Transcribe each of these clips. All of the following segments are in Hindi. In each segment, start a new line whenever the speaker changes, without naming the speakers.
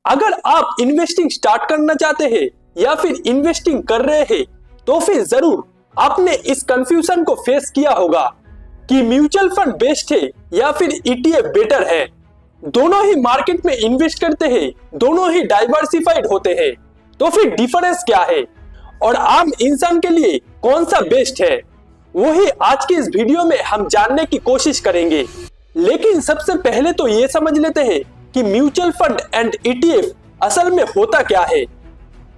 अगर आप इन्वेस्टिंग स्टार्ट करना चाहते हैं या फिर इन्वेस्टिंग कर रहे हैं तो फिर जरूर आपने इस कंफ्यूजन को फेस किया होगा कि म्यूचुअल फंड बेस्ट है या फिर ईटीएफ बेटर है। दोनों ही मार्केट में इन्वेस्ट करते हैं, दोनों ही डाइवर्सिफाइड होते हैं, तो फिर डिफरेंस क्या है और आम इंसान के लिए कौन सा बेस्ट है, वही आज की इस वीडियो में हम जानने की कोशिश करेंगे। लेकिन सबसे पहले तो ये समझ लेते हैं कि म्यूचुअल फंड एंड ईटीएफ असल में होता क्या है।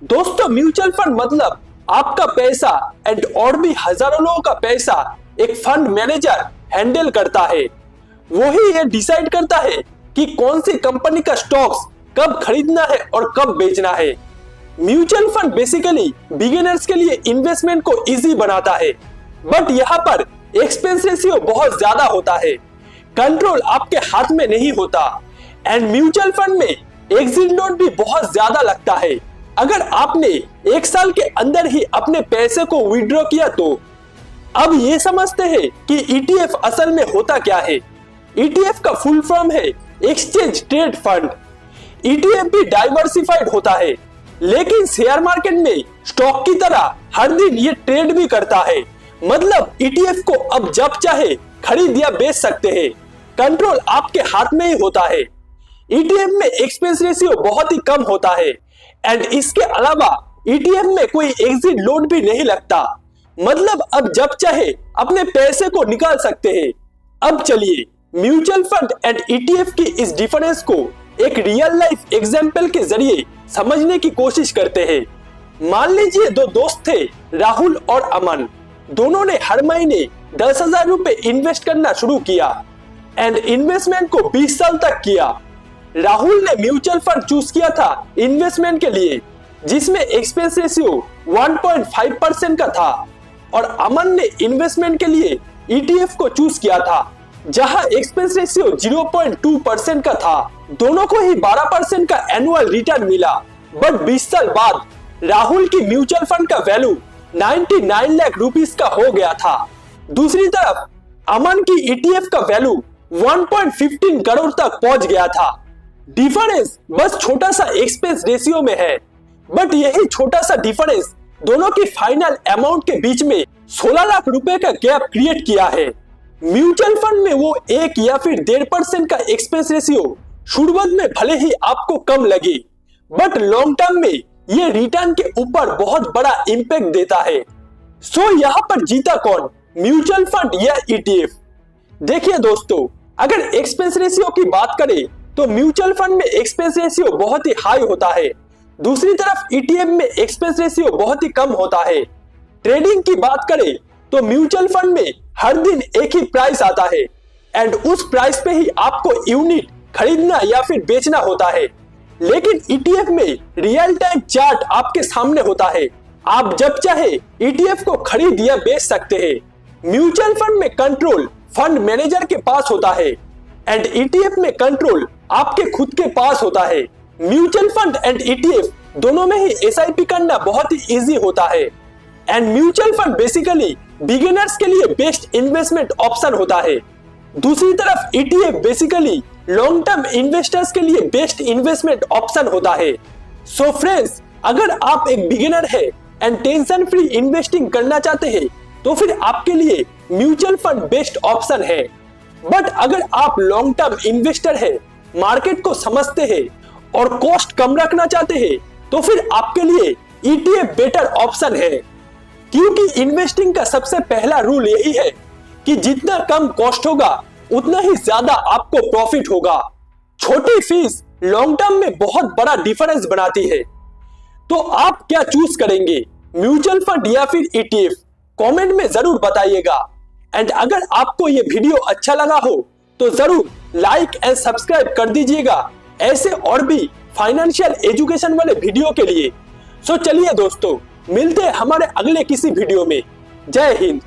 दोस्तों, म्यूचुअल फंड मतलब आपका पैसा एंड और भी हजारों लोगों का पैसा एक फंड मैनेजर हैंडल करता है। वही ये डिसाइड करता है कि कौन सी कंपनी का स्टॉक्स कब खरीदना है और कब बेचना है। म्यूचुअल फंड बेसिकली बिगिनर्स के लिए इन्वेस्टमेंट को इजी बनाता है, बट यहाँ पर एक्सपेंस रेशियो बहुत ज्यादा होता है, कंट्रोल आपके हाथ में नहीं होता एंड म्यूचुअल फंड में एग्जिट लोड भी बहुत ज्यादा लगता है। अगर आपने एक साल के अंदर ही अपने पैसे को विड्रॉ किया तो अब ये समझते हैं कि ईटीएफ असल में होता क्या है। ईटीएफ का फुल फॉर्म है एक्सचेंज ट्रेड फंड। ईटीएफ भी डाइवर्सिफाइड होता है, लेकिन शेयर मार्केट में स्टॉक की तरह हर दिन ये ट्रेड भी करता है। मतलब ईटीएफ को अब जब चाहे खरीद या बेच सकते हैं, कंट्रोल आपके हाथ में ही होता है। ईटीएफ में एक्सपेंस रेशियो बहुत ही कम होता है एंड इसके अलावा ईटीएफ में कोई एग्जिट लोड भी नहीं लगता। मतलब अब जब चाहे अपने पैसे को निकाल सकते हैं। अब चलिए म्यूचुअल फंड एंड ईटीएफ की इस डिफरेंस को एक रियल लाइफ एग्जांपल के जरिए समझने की कोशिश करते हैं। मान लीजिए दो दोस्त थे, राहुल और अमन। दोनों ने हर महीने 10,000 रुपए इन्वेस्ट करना शुरू किया एंड इन्वेस्टमेंट को 20 साल तक किया। राहुल ने म्यूचुअल फंड चूज किया था इन्वेस्टमेंट के लिए, जिसमें एक्सपेंस रेशियो 1.5% का था, और अमन ने इन्वेस्टमेंट के लिए ईटीएफ को चूज किया था, जहां एक्सपेंस रेशियो 0.2% का था। दोनों को ही 12% का एनुअल रिटर्न मिला, बट 20 साल बाद राहुल की म्यूचुअल फंड का वैल्यू 99 लाख रुपीस का हो गया था। दूसरी तरफ अमन की ईटीएफ का वैल्यू 1.15 करोड़ तक पहुंच गया था। डिफरेंस बस छोटा सा एक्सपेंस रेशियो में है, बट यही छोटा सा डिफरेंस दोनों की फाइनल अमाउंट के बीच में 16 लाख रुपए का गैप क्रिएट किया है। म्यूचुअल फंड में वो 1 या फिर 1.5% का एक्सपेंस रेशियो शुरुआत में भले ही आपको कम लगे, बट लॉन्ग टर्म में ये रिटर्न के ऊपर बहुत बड़ा इंपैक्ट देता है। सो यहाँ पर जीता कौन, म्यूचुअल फंड या ईटीएफ? देखिए दोस्तों, अगर एक्सपेंस रेशियो की बात करें तो म्यूचुअल फंड में एक्सपेंस रेशियो बहुत ही हाई होता है। दूसरी तरफ ईटीएफ में एक्सपेंस रेशियो बहुत ही कम होता है। ट्रेडिंग की बात करें तो म्यूचुअल फंड में हर दिन एक ही प्राइस आता है एंड उस प्राइस पे ही आपको यूनिट खरीदना या फिर बेचना होता है। लेकिन ईटीएफ में रियल टाइम चार्ट आपके सामने होता है, आप जब चाहे ईटीएफ को खरीद या बेच सकते हैं। म्यूचुअल फंड में कंट्रोल फंड मैनेजर के पास होता है एंड ईटीएफ में कंट्रोल आपके खुद के पास होता है। म्यूचुअल फंड एंड ईटीएफ दोनों में ही एसआईपी करना बहुत ही इजी होता है and mutual fund basically beginners के लिए बेस्ट इन्वेस्टमेंट ऑप्शन होता है। दूसरी तरफ ETF basically long term investors के लिए बेस्ट इन्वेस्टमेंट ऑप्शन होता है। सो फ्रेंड्स, अगर आप एक बिगिनर है एंड टेंशन फ्री इन्वेस्टिंग करना चाहते हैं तो फिर आपके लिए म्यूचुअल फंड बेस्ट ऑप्शन है। बट अगर आप लॉन्ग टर्म इन्वेस्टर है, मार्केट को समझते हैं और कॉस्ट कम रखना चाहते हैं तो फिर आपके लिए ईटीएफ बेटर ऑप्शन है। क्योंकि इन्वेस्टिंग का सबसे पहला रूल यही है कि जितना कम कॉस्ट होगा उतना ही ज्यादा आपको प्रॉफिट होगा। छोटी फीस लॉन्ग टर्म में बहुत बड़ा डिफरेंस बनाती है। तो आप क्या चूज करेंगे, म्यूचुअल फंड या फिर ईटीएफ? कमेंट में जरूर बताइएगा एंड अगर आपको ये वीडियो अच्छा लगा हो तो जरूर लाइक एंड सब्सक्राइब कर दीजिएगा ऐसे और भी फाइनेंशियल एजुकेशन वाले वीडियो के लिए। सो चलिए दोस्तों, मिलते हैं हमारे अगले किसी वीडियो में। जय हिंद।